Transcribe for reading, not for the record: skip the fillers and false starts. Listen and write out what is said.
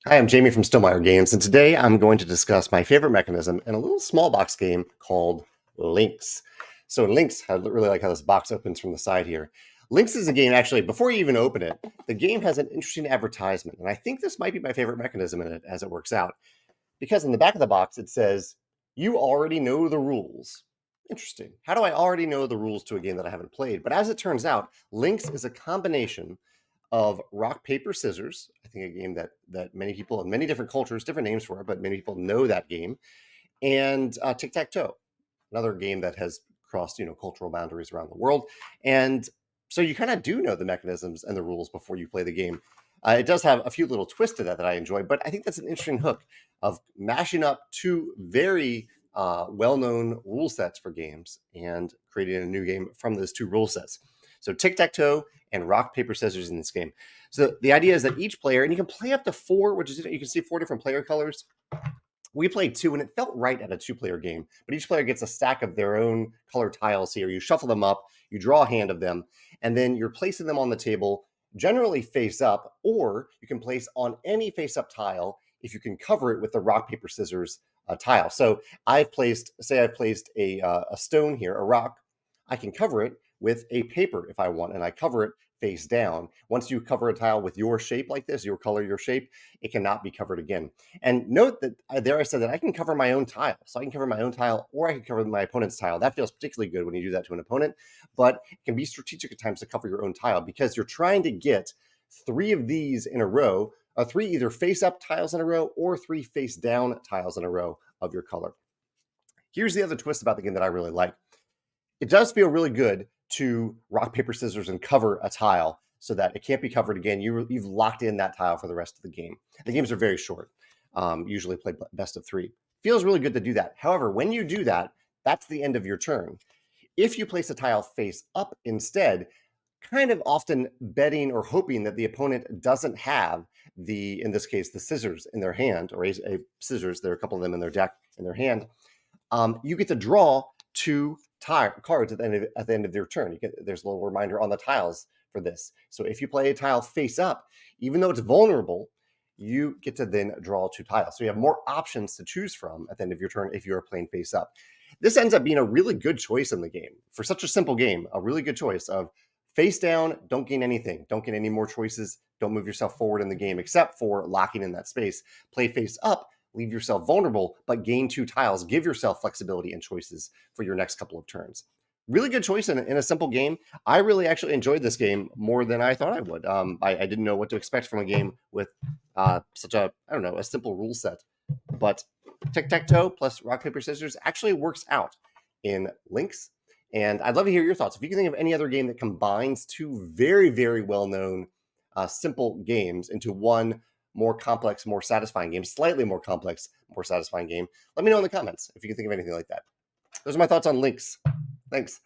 Hi, I'm Jamey from Stillmeyer Games, and today I'm going to discuss my favorite mechanism in a little small box game called Linx. So in Linx, I really like how this box opens from the side here. Linx is a game, actually, before you even open it, the game has an interesting advertisement, and I think this might be my favorite mechanism in it as it works out. Because in the back of the box, it says, "You already know the rules." Interesting. How do I already know the rules to a game that I haven't played? But as it turns out, Linx is a combination of rock paper scissors. I think a game that many people in many different cultures, different names for it, but many people know that game. And tic-tac-toe, another game that has crossed cultural boundaries around the world. And so you kind of do know the mechanisms and the rules before you play the game. It does have a few little twists to that I enjoy, but I think that's an interesting hook of mashing up two very well-known rule sets for games and creating a new game from those two rule sets. So tic-tac-toe and rock paper scissors in this game. So the idea is that each player, and you can play up to four, which is you can see four different player colors. We played two, and it felt right at a two-player game. But each player gets a stack of their own color tiles here. You shuffle them up, you draw a hand of them, and then you're placing them on the table, generally face up, or you can place on any face-up tile if you can cover it with the rock paper scissors tile. So I've placed a stone here, a rock. I can cover it with a paper if I want, and I cover it face down. Once you cover a tile with your shape like this, your color, your shape, it cannot be covered again. And note that there I said that I can cover my own tile. So I can cover my own tile or I can cover my opponent's tile. That feels particularly good when you do that to an opponent, but it can be strategic at times to cover your own tile because you're trying to get three of these in a row, three either face up tiles in a row or three face down tiles in a row of your color. Here's the other twist about the game that I really like. It does feel really good to rock, paper, scissors and cover a tile so that it can't be covered again. You've locked in that tile for the rest of the game. The games are very short, usually played best of three. Feels really good to do that. However, when you do that, that's the end of your turn. If you place a tile face up instead, kind of often betting or hoping that the opponent doesn't have in this case, the scissors in their hand, or a scissors, there are a couple of them in their deck, in their hand, you get to draw two cards at the end of your turn. There's a little reminder on the tiles for this. So if you play a tile face up, even though it's vulnerable, you get to then draw two tiles. So you have more options to choose from at the end of your turn if you're playing face up. This ends up being a really good choice in the game. For such a simple game, a really good choice of face down, don't gain anything. Don't get any more choices. Don't move yourself forward in the game except for locking in that space. Play face up, leave yourself vulnerable, but gain two tiles. Give yourself flexibility and choices for your next couple of turns. Really good choice in a simple game. I really actually enjoyed this game more than I thought I would. I didn't know what to expect from a game with such a simple rule set. But tic-tac-toe plus rock, paper, scissors actually works out in Linx. And I'd love to hear your thoughts. If you can think of any other game that combines two very, very well-known simple games into one more complex, more satisfying game, slightly more complex, more satisfying game, let me know in the comments if you can think of anything like that. Those are my thoughts on Linx. Thanks.